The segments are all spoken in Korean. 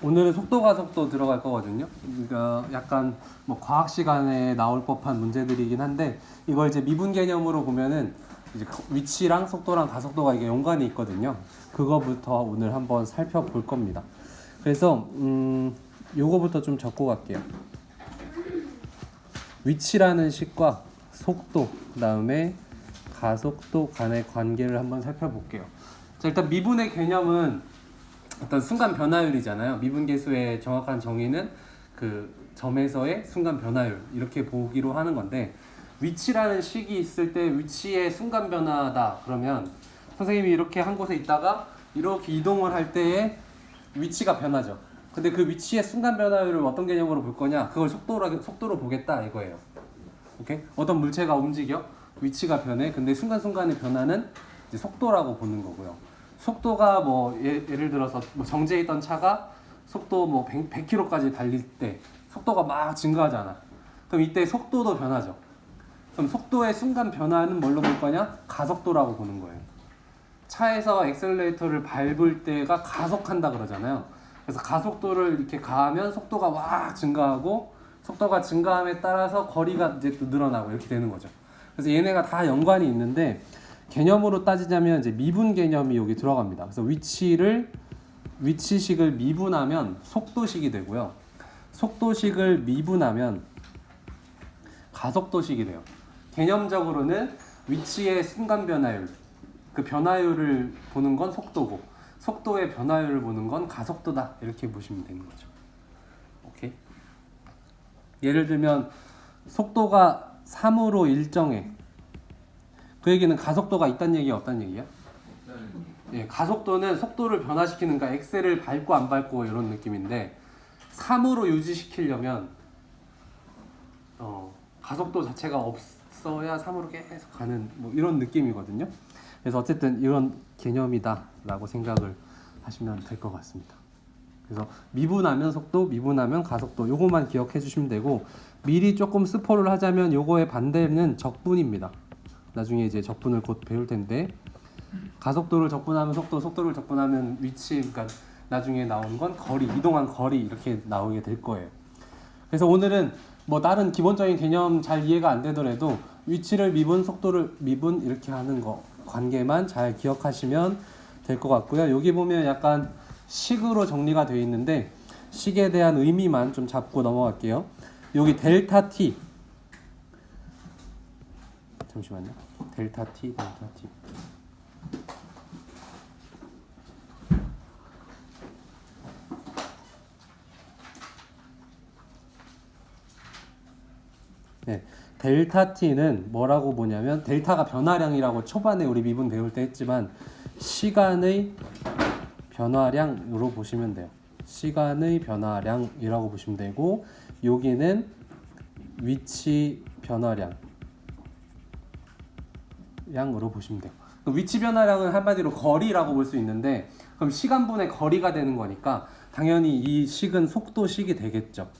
오늘은 속도 가속도 들어갈 거거든요. 그러니까 약간 뭐 과학 시간에 나올 법한 문제들이긴 한데 이걸 이제 미분 개념으로 보면은 이제 위치랑 속도랑 가속도가 이게 연관이 있거든요. 그거부터 오늘 한번 살펴볼 겁니다. 그래서 요거부터 좀 적고 갈게요. 위치라는 식과 속도, 그다음에 가속도 간의 관계를 한번 살펴볼게요. 자, 일단 미분의 개념은 어떤 순간 변화율이잖아요. 미분계수의 정확한 정의는 그 점에서의 순간 변화율 이렇게 보기로 하는 건데 위치라는 식이 있을 때 위치의 순간 변화다 그러면 선생님이 이렇게 한 곳에 있다가 이렇게 이동을 할 때의 위치가 변하죠. 근데 그 위치의 순간 변화율을 어떤 개념으로 볼 거냐? 그걸 속도로 보겠다 이거예요. 오케이? 어떤 물체가 움직여 위치가 변해. 근데 순간순간의 변화는 이제 속도라고 보는 거고요. 속도가 뭐 예를 들어서 뭐 정지해 있던 차가 속도 뭐 100km까지 달릴 때 속도가 막 증가하잖아. 그럼 이때 속도도 변하죠. 그럼 속도의 순간 변화는 뭘로 볼 거냐? 가속도라고 보는 거예요. 차에서 엑셀레이터를 밟을 때가 가속한다 그러잖아요. 그래서 가속도를 이렇게 가하면 속도가 와 증가하고 속도가 증가함에 따라서 거리가 이제 또 늘어나고 이렇게 되는 거죠. 그래서 얘네가 다 연관이 있는데 개념으로 따지자면 이제 미분 개념이 여기 들어갑니다. 그래서 위치식을 미분하면 속도식이 되고요. 속도식을 미분하면 가속도식이 돼요. 개념적으로는 위치의 순간 변화율, 그 변화율을 보는 건 속도고 속도의 변화율을 보는 건 가속도다 이렇게 보시면 되는 거죠. 오케이. 예를 들면 속도가 3으로 일정해. 그 얘기는 가속도가 있다는 얘기야 없다는 얘기야? 예, 가속도는 속도를 변화시키는 거 엑셀을 밟고 안 밟고 이런 느낌인데 3으로 유지시키려면 가속도 자체가 없어야 3으로 계속 가는 뭐 이런 느낌이거든요. 그래서 어쨌든 이런 개념이다라고 생각을 하시면 될 것 같습니다. 그래서 미분하면 속도, 미분하면 가속도 요것만 기억해 주시면 되고 미리 조금 스포를 하자면 요거의 반대는 적분입니다. 나중에 이제 적분을 곧 배울 텐데 가속도를 적분하면 속도, 속도를 적분하면 위치, 그러니까 나중에 나온 건 거리, 이동한 거리 이렇게 나오게 될 거예요. 그래서 오늘은 뭐 다른 기본적인 개념 잘 이해가 안 되더라도 위치를 미분, 속도를 미분 이렇게 하는 거 관계만 잘 기억하시면 될 것 같고요. 여기 보면 약간 식으로 정리가 되어 있는데 식에 대한 의미만 좀 잡고 넘어갈게요. 여기 델타 t 잠시만요. 델타 t 네, 델타 t는 뭐라고 보냐면 델타가 변화량이라고 초반에 우리 미분 배울 때 했지만 시간의 변화량으로 보시면 돼요. 시간의 변화량이라고 보시면 되고 여기는 위치 변화량 양으로 보시면 돼요. 위치 변화량은 한마디로 거리라고 볼 수 있는데 그럼 시간분의 거리가 되는 거니까 당연히 이 식은 속도식이 되겠죠.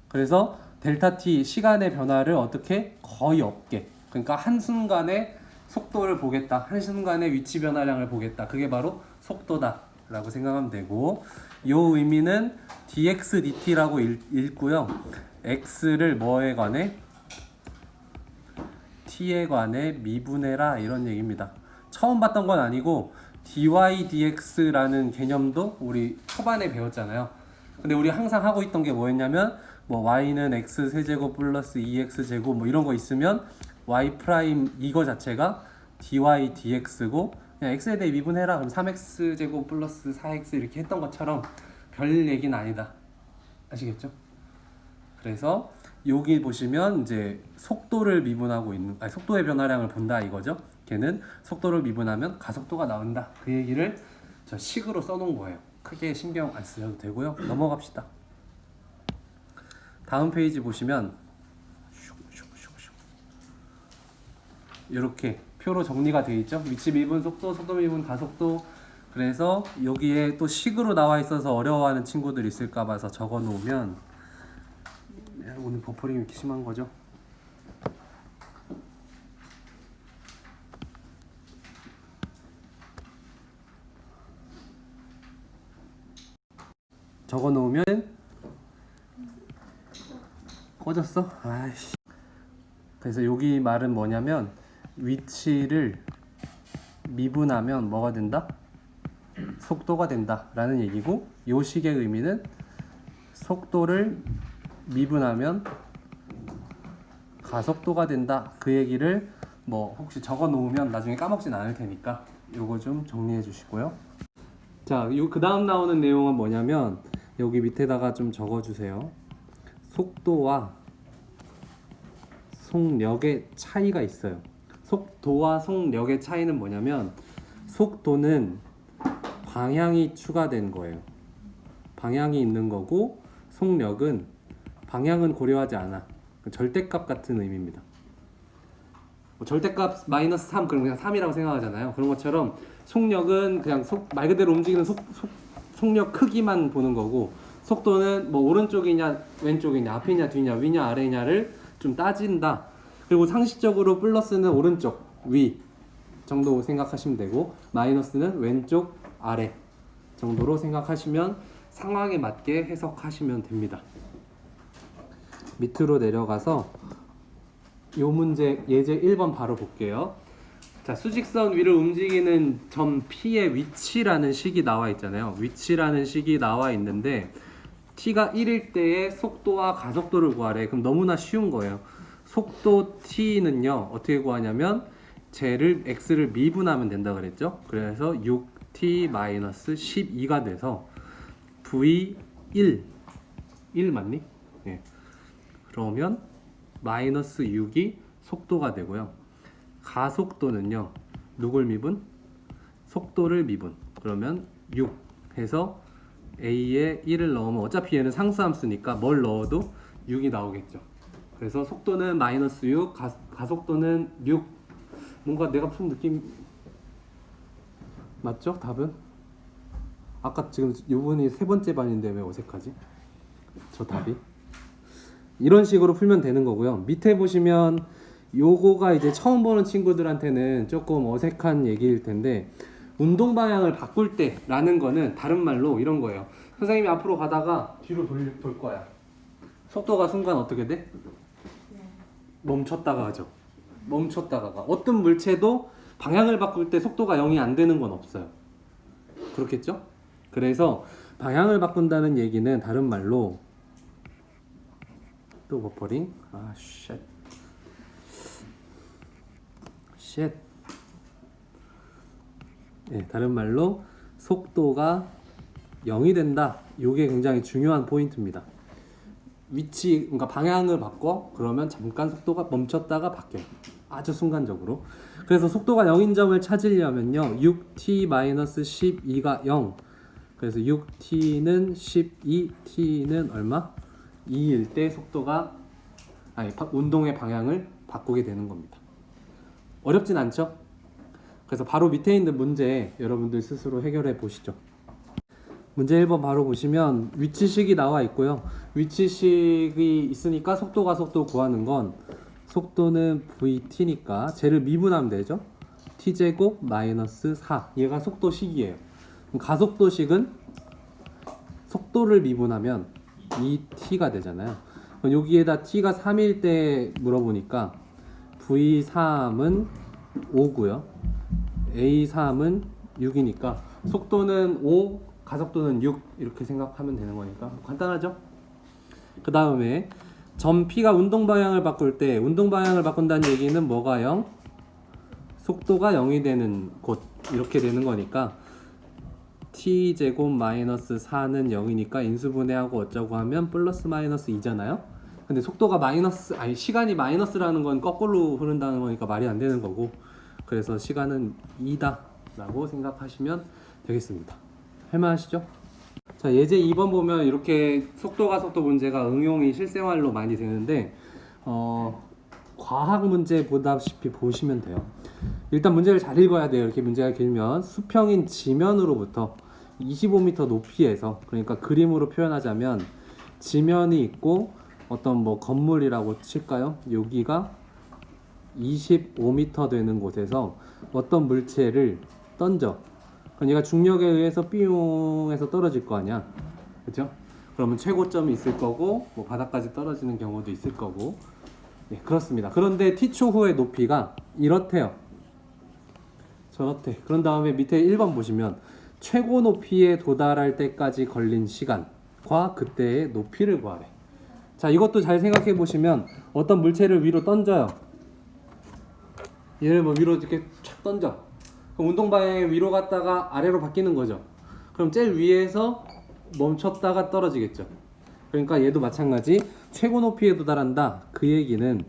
그래서 델타 t 시간의 변화를 어떻게 거의 없게 그러니까 한순간에 속도를 보겠다. 한순간에 위치 변화량을 보겠다. 그게 바로 속도다 라고 생각하면 되고 이 의미는 dx dt라고 읽고요. x를 뭐에 관해? t에 관해 미분해라 이런 얘기입니다. 처음 봤던 건 아니고 dy dx라는 개념도 우리 초반에 배웠잖아요. 근데 우리 항상 하고 있던 게 뭐였냐면 뭐 y는 x 세제곱 플러스 2x 제곱 뭐 이런 거 있으면 y 프라임 이거 자체가 dy dx고 그냥 x에 대해 미분해라 그럼 3x 제곱 플러스 4x 이렇게 했던 것처럼 별 얘기는 아니다. 아시겠죠? 그래서 여기 보시면 이제 속도를 미분하고 있는 속도의 변화량을 본다 이거죠. 걔는 속도를 미분하면 가속도가 나온다. 그 얘기를 저 식으로 써놓은 거예요. 크게 신경 안 쓰셔도 되고요. 넘어갑시다. 다음 페이지 보시면 이렇게 표로 정리가 되어 있죠. 위치 미분, 속도, 속도 미분, 가속도. 그래서 여기에 또 식으로 나와 있어서 어려워하는 친구들 있을까 봐서 적어 놓으면 오늘 버퍼링이 이렇게 심한 거죠. 적어 놓으면 꺼졌어? 아이씨. 그래서 여기 말은 뭐냐면 위치를 미분하면 뭐가 된다? 속도가 된다 라는 얘기고, 요 식의 의미는 속도를 미분하면 가속도가 된다, 그 얘기를 뭐 혹시 적어 놓으면 나중에 까먹진 않을 테니까 요거 좀 정리해 주시고요. 자, 그 다음 나오는 내용은 뭐냐면 여기 밑에다가 좀 적어 주세요. 속도와 속력의 차이가 있어요. 속도와 속력의 차이는 뭐냐면, 속도는 방향이 추가된 거예요. 방향이 있는 거고, 속력은 방향은 고려하지 않아. 절대값 같은 의미입니다. 뭐 절대값 마이너스 3 그럼 그냥 3이라고 생각하잖아요. 그런 것처럼 속력은 그냥 말 그대로 움직이는 속력 크기만 보는 거고, 속도는 뭐 오른쪽이냐 왼쪽이냐 앞이냐 뒤냐 위냐 아래냐를 좀 따진다. 그리고 상식적으로 플러스는 오른쪽 위 정도 생각하시면 되고, 마이너스는 왼쪽 아래 정도로 생각하시면 상황에 맞게 해석하시면 됩니다. 밑으로 내려가서 요 문제 예제 1번 바로 볼게요. 자, 수직선 위를 움직이는 점 P의 위치라는 식이 나와 있잖아요. 위치라는 식이 나와 있는데 t가 1일 때의 속도와 가속도를 구하래. 그럼 너무나 쉬운 거예요. 속도 t는요 어떻게 구하냐면 쟤를 x를 미분하면 된다 그랬죠. 그래서 6t-12가 돼서 v1 1 맞니? 네. 그러면 마이너스 6이 속도가 되고요. 가속도는요 누굴 미분? 속도를 미분. 그러면 6 해서 a에 1을 넣으면 어차피 얘는 상수함수니까 뭘 넣어도 6이 나오겠죠. 그래서 속도는 마이너스 6, 가속도는 6. 뭔가 내가 푼 느낌 맞죠? 답은? 아까 지금 요번이 세 번째 반인데 왜 어색하지? 저 답이? 이런 식으로 풀면 되는 거고요. 밑에 보시면 요거가 이제 처음 보는 친구들한테는 조금 어색한 얘기일 텐데, 운동 방향을 바꿀 때 라는 거는 다른 말로 이런 거예요. 선생님이 앞으로 가다가 뒤로 돌 거야. 속도가 순간 어떻게 돼? 멈췄다가 하죠. 멈췄다가가. 어떤 물체도 방향을 바꿀 때 속도가 0이 안 되는 건 없어요. 그렇겠죠? 그래서 방향을 바꾼다는 얘기는 다른 말로, 또 버퍼링. 쉣. 네, 다른 말로 속도가 0이 된다. 이게 굉장히 중요한 포인트입니다. 위치, 그러니까 방향을 바꿔 그러면 잠깐 속도가 멈췄다가 바뀌어요. 아주 순간적으로. 그래서 속도가 0인 점을 찾으려면요 6t-12가 0. 그래서 6t는 12, t는 얼마? 2일 때 속도가 운동의 방향을 바꾸게 되는 겁니다. 어렵진 않죠? 그래서 바로 밑에 있는 문제 여러분들 스스로 해결해 보시죠. 문제 1번 바로 보시면 위치식이 나와 있고요. 위치식이 있으니까 속도 가속도 구하는 건, 속도는 vt니까 쟤를 미분하면 되죠. t제곱 마이너스 4. 얘가 속도식이에요. 그럼 가속도식은 속도를 미분하면 2t가 되잖아요. 그럼 여기에다 t가 3일 때 물어보니까 v3은 5고요. a3은 6이니까 속도는 5, 가속도는 6 이렇게 생각하면 되는 거니까 간단하죠? 그 다음에 점 P가 운동 방향을 바꿀 때, 운동 방향을 바꾼다는 얘기는 뭐가 0? 속도가 0이 되는 곳 이렇게 되는 거니까 t제곱 마이너스 4는 0이니까 인수분해하고 어쩌고 하면 플러스 마이너스 2잖아요. 근데 속도가 시간이 마이너스라는 건 거꾸로 흐른다는 거니까 말이 안 되는 거고, 그래서 시간은 2다 라고 생각하시면 되겠습니다. 할만하시죠? 자, 예제 2번 보면 이렇게 속도 가속도 문제가 응용이 실생활로 많이 되는데 과학 문제 보다시피 보시면 돼요. 일단 문제를 잘 읽어야 돼요. 이렇게 문제가 길면 수평인 지면으로부터 25m 높이에서, 그러니까 그림으로 표현하자면 지면이 있고 어떤 뭐 건물이라고 칠까요? 여기가 25m 되는 곳에서 어떤 물체를 던져. 그럼 얘가 중력에 의해서 삐용해서 떨어질 거 아니야. 그죠? 그러면 최고점이 있을 거고 뭐 바닥까지 떨어지는 경우도 있을 거고. 네, 그렇습니다. 그런데 t초 후의 높이가 이렇대요. 저렇대. 그런 다음에 밑에 1번 보시면 최고 높이에 도달할 때까지 걸린 시간과 그때의 높이를 구하래. 자, 이것도 잘 생각해 보시면 어떤 물체를 위로 던져요. 얘를 뭐 위로 이렇게 촥 던져. 그럼 운동 방향이 위로 갔다가 아래로 바뀌는 거죠. 그럼 제일 위에서 멈췄다가 떨어지겠죠. 그러니까 얘도 마찬가지. 최고 높이에 도달한다. 그 얘기는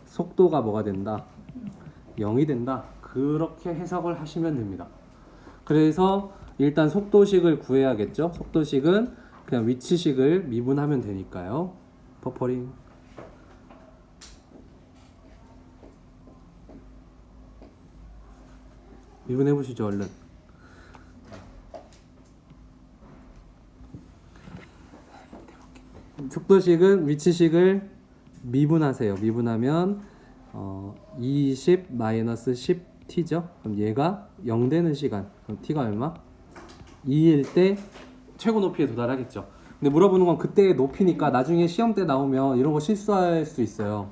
속도가 뭐가 된다? 0이 된다. 그렇게 해석을 하시면 됩니다. 그래서 일단 속도식을 구해야겠죠. 속도식은 그냥 위치식을 미분하면 되니까요. 버퍼링. 미분해 보시죠, 얼른. 속도식은 위치식을 미분하세요. 미분하면 20 10t죠. 그럼 얘가 0 되는 시간. 그럼 t가 얼마? 2일 때 최고 높이에 도달하겠죠. 근데 물어보는 건 그때의 높이니까 나중에 시험 때 나오면 이런 거 실수할 수 있어요.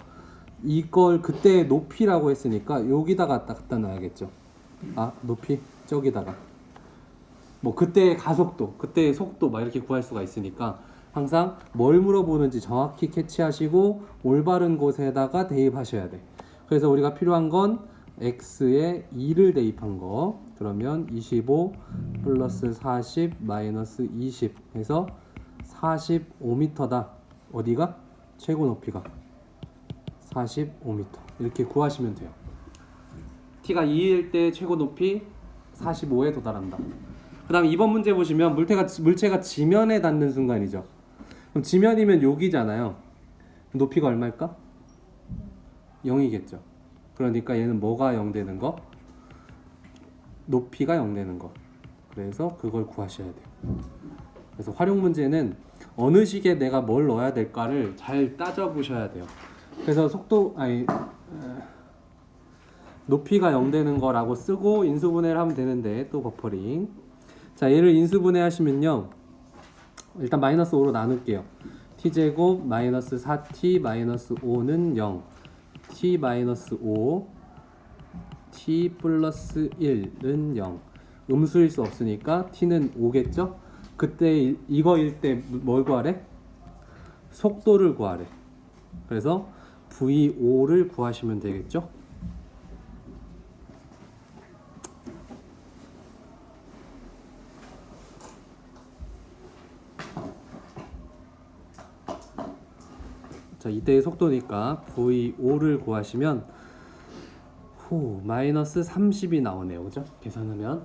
이걸 그때의 높이라고 했으니까 여기다가 갖다 놔야겠죠. 아, 높이 저기다가. 뭐 그때의 가속도, 그때의 속도 막 이렇게 구할 수가 있으니까 항상 뭘 물어보는지 정확히 캐치하시고 올바른 곳에다가 대입하셔야 돼. 그래서 우리가 필요한 건 x에 2를 대입한 거. 그러면 25 플러스 40 마이너스 20 해서 45m다. 어디가? 최고 높이가 45m. 이렇게 구하시면 돼요. t가 2일 때 최고 높이 45에 도달한다. 그 다음에 2번 문제 보시면 물체가 지면에 닿는 순간이죠. 그럼 지면이면 여기잖아요. 높이가 얼마일까? 0이겠죠. 그러니까 얘는 뭐가 0 되는 거? 높이가 0 되는 거. 그래서 그걸 구하셔야 돼요. 그래서 활용 문제는 어느 식에 내가 뭘 넣어야 될까를 잘 따져보셔야 돼요. 그래서 높이가 0 되는 거라고 쓰고 인수분해를 하면 되는데 또 버퍼링. 자, 얘를 인수분해 하시면요. 일단 마이너스 5로 나눌게요. t제곱 마이너스 4t 마이너스 5는 0. t 마이너스 5 t 플러스 1은 0. 음수일 수 없으니까 t는 5겠죠? 그때 이거일 때 뭘 구하래? 속도를 구하래. 그래서 v5를 구하시면 되겠죠? 자, 이때의 속도니까 v5를 구하시면 마이너스 30이 나오네요. 그죠? 계산하면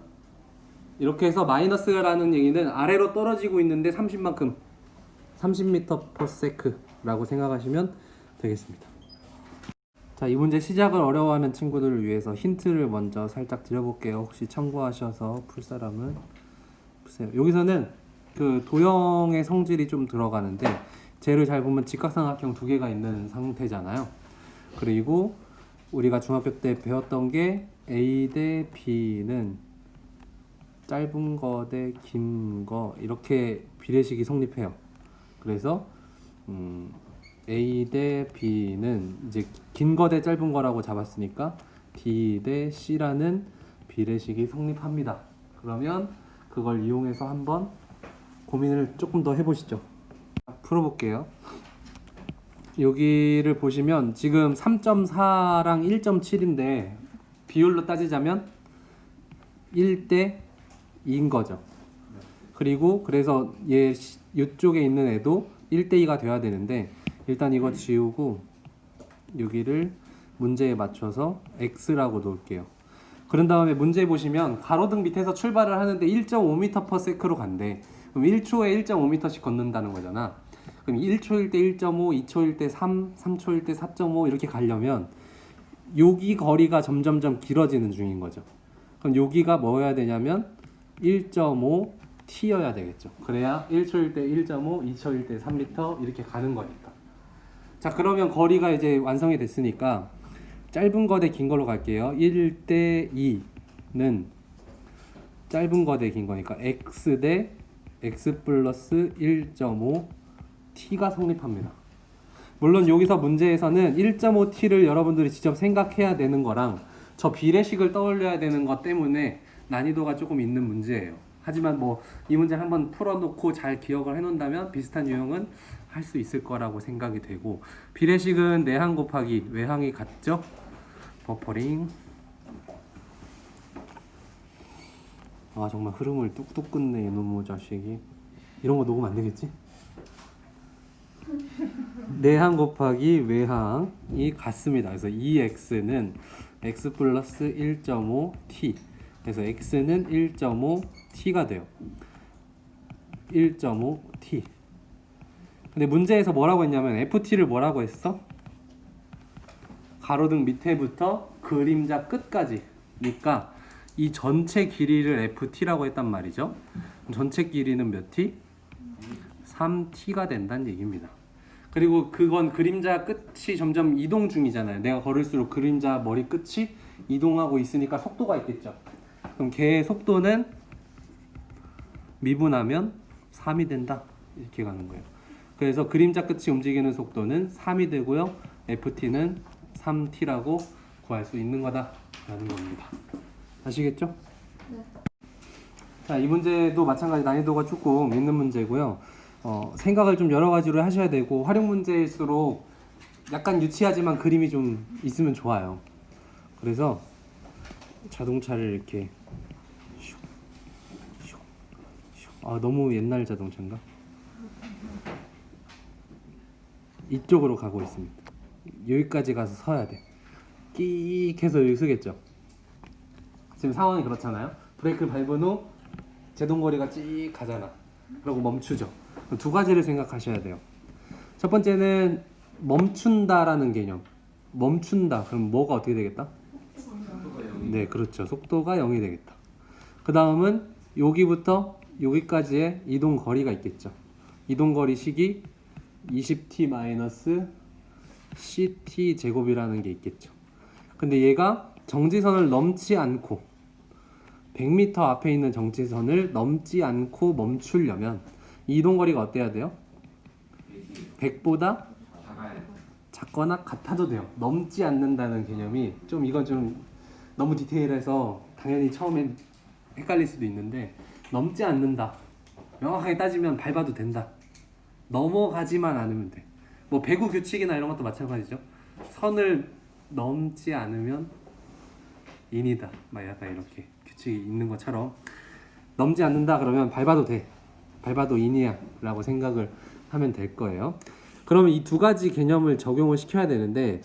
이렇게 해서 마이너스라는 얘기는 아래로 떨어지고 있는데 30만큼 30m/s 라고 생각하시면 되겠습니다. 자, 이 문제 시작을 어려워하는 친구들을 위해서 힌트를 먼저 살짝 드려볼게요. 혹시 참고하셔서 풀 사람은 보세요. 여기서는 그 도형의 성질이 좀 들어가는데 쟤를 잘 보면 직각삼각형 두 개가 있는 상태잖아요. 그리고 우리가 중학교 때 배웠던 게 A 대 B는 짧은 거 대 긴 거 이렇게 비례식이 성립해요. 그래서 A 대 B는 이제 긴 거 대 짧은 거라고 잡았으니까 D 대 C라는 비례식이 성립합니다. 그러면 그걸 이용해서 한번 고민을 조금 더 해보시죠. 풀어볼게요. 여기를 보시면 지금 3.4랑 1.7인데 비율로 따지자면 1대 2인 거죠. 그리고 그래서 얘 이쪽에 있는 애도 1대 2가 돼야 되는데 일단 이거 지우고 여기를 문제에 맞춰서 x라고 놓을게요. 그런 다음에 문제 보시면 가로등 밑에서 출발을 하는데 1.5m/s로 간대. 그럼 1초에 1.5m씩 걷는다는 거잖아. 그럼 1초일 때 1.5, 2초일 때 3, 3초일 때 4.5 이렇게 가려면 여기 거리가 점점점 길어지는 중인 거죠. 그럼 여기가 뭐여야 되냐면 1.5t여야 되겠죠. 그래야 1초일 때 1.5, 2초일 때 3m 이렇게 가는 거니까. 자, 그러면 거리가 이제 완성이 됐으니까 짧은 거 대 긴 걸로 갈게요. 1대 2는 짧은 거 대 긴 거니까 x 대 x 플러스 1.5 t가 성립합니다. 물론 여기서 문제에서는 1.5t를 여러분들이 직접 생각해야 되는 거랑 저 비례식을 떠올려야 되는 것 때문에 난이도가 조금 있는 문제예요. 하지만 뭐 이 문제를 한번 풀어놓고 잘 기억을 해놓는다면 비슷한 유형은 할 수 있을 거라고 생각이 되고, 비례식은 내항 곱하기 외항이 같죠? 버퍼링. 아 정말 흐름을 뚝뚝 끊네 이놈의 자식이. 이런 거 녹음 안 되겠지? 내항 곱하기 외항이 같습니다. 그래서 2x는 x 플러스 1.5t, 그래서 x는 1.5t가 돼요. 1.5t. 근데 문제에서 뭐라고 했냐면 ft를 뭐라고 했어? 가로등 밑에부터 그림자 끝까지. 그러니까 이 전체 길이를 ft라고 했단 말이죠. 전체 길이는 몇 t? 3t가 된다는 얘기입니다. 그리고 그건 그림자 끝이 점점 이동 중이잖아요. 내가 걸을수록 그림자 머리 끝이 이동하고 있으니까 속도가 있겠죠. 그럼 걔의 속도는 미분하면 3이 된다. 이렇게 가는 거예요. 그래서 그림자 끝이 움직이는 속도는 3이 되고요. ft는 3t라고 구할 수 있는 거다라는 겁니다. 아시겠죠? 네. 자, 이 문제도 마찬가지 난이도가 조금 있는 문제고요. 생각을 좀 여러 가지로 하셔야 되고, 활용 문제일수록 약간 유치하지만 그림이 좀 있으면 좋아요. 그래서 자동차를 이렇게 너무 옛날 자동차인가? 이쪽으로 가고 있습니다. 여기까지 가서 서야 돼. 끼익 해서 여기 서겠죠. 지금 상황이 그렇잖아요. 브레이크를 밟은 후 제동거리가 찍 가잖아. 그리고 멈추죠. 두 가지를 생각하셔야 돼요. 첫 번째는 멈춘다라는 개념. 멈춘다. 그럼 뭐가 어떻게 되겠다? 네, 그렇죠. 속도가 0이 되겠다. 그 다음은 여기부터 여기까지의 이동 거리가 있겠죠. 이동 거리 식이 20t-ct 제곱이라는 게 있겠죠. 근데 얘가 정지선을 넘지 않고 100m 앞에 있는 정지선을 넘지 않고 멈추려면 이동 거리가 어때야 돼요? 100보다 작거나 같아도 돼요. 넘지 않는다는 개념이 이건 좀 너무 디테일해서 당연히 처음엔 헷갈릴 수도 있는데, 넘지 않는다. 명확하게 따지면 밟아도 된다. 넘어가지만 않으면 돼. 뭐 배구 규칙이나 이런 것도 마찬가지죠. 선을 넘지 않으면 인이다. 막 약간 이렇게 규칙이 있는 것처럼 넘지 않는다 그러면 밟아도 돼. 밟아도 인이야 라고 생각을 하면 될 거예요. 그러면 이 두 가지 개념을 적용을 시켜야 되는데,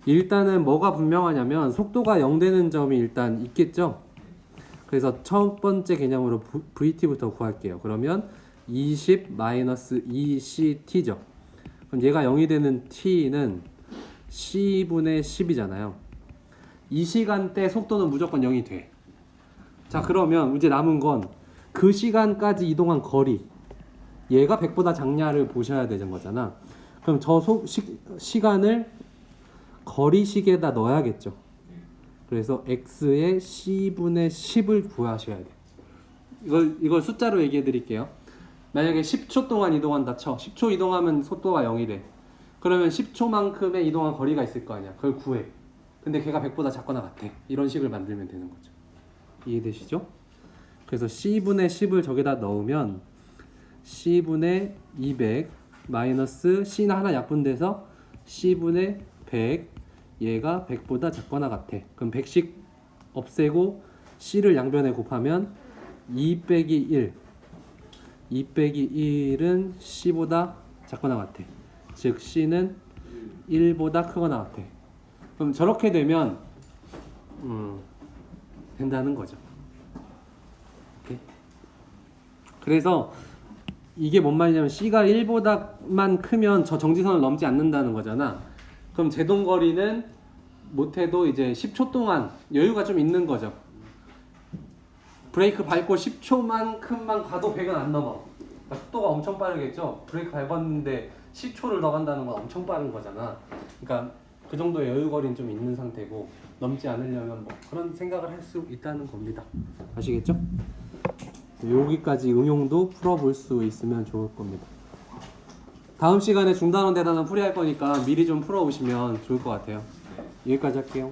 일단은 뭐가 분명하냐면 속도가 0 되는 점이 일단 있겠죠. 그래서 첫 번째 개념으로 VT부터 구할게요. 그러면 20-2CT죠. 그럼 얘가 0이 되는 T는 C분의 10이잖아요. 이 시간대 속도는 무조건 0이 돼. 자, 그러면 이제 남은 건 그 시간까지 이동한 거리, 얘가 100보다 작냐를 보셔야 되는 거잖아. 그럼 저 시간을 거리식에다 넣어야겠죠. 그래서 x의 c분의 10을 구하셔야 돼. 이걸 숫자로 얘기해 드릴게요. 만약에 10초 동안 이동한다 쳐. 10초 이동하면 속도가 0이래. 그러면 10초만큼의 이동한 거리가 있을 거 아니야. 그걸 구해. 근데 걔가 100보다 작거나 같아. 이런 식을 만들면 되는 거죠. 이해되시죠? 그래서 c분의 10을 저기다 넣으면 c분의 200 마이너스 c는 하나 약분돼서 c분의 100, 얘가 100보다 작거나 같아. 그럼 100씩 없애고 c를 양변에 곱하면 2 빼기 1, 2 빼기 1은 c보다 작거나 같아. 즉 c는 1보다 크거나 같아. 그럼 저렇게 되면 된다는 거죠. 오케이? 그래서 이게 뭔 말이냐면 c가 1보다만 크면 저 정지선을 넘지 않는다는 거잖아. 그럼 제동거리는 못해도 이제 10초 동안 여유가 좀 있는 거죠. 브레이크 밟고 10초만큼만 가도 100은 안 넘어. 그러니까 속도가 엄청 빠르겠죠. 브레이크 밟았는데 10초를 더 간다는 건 엄청 빠른 거잖아. 그러니까 그 정도의 여유거리는 좀 있는 상태고, 넘지 않으려면 뭐 그런 생각을 할 수 있다는 겁니다. 아시겠죠? 여기까지 응용도 풀어볼 수 있으면 좋을 겁니다. 다음 시간에 중단원 대단원 풀이할 거니까 미리 좀 풀어오시면 좋을 것 같아요. 여기까지 할게요.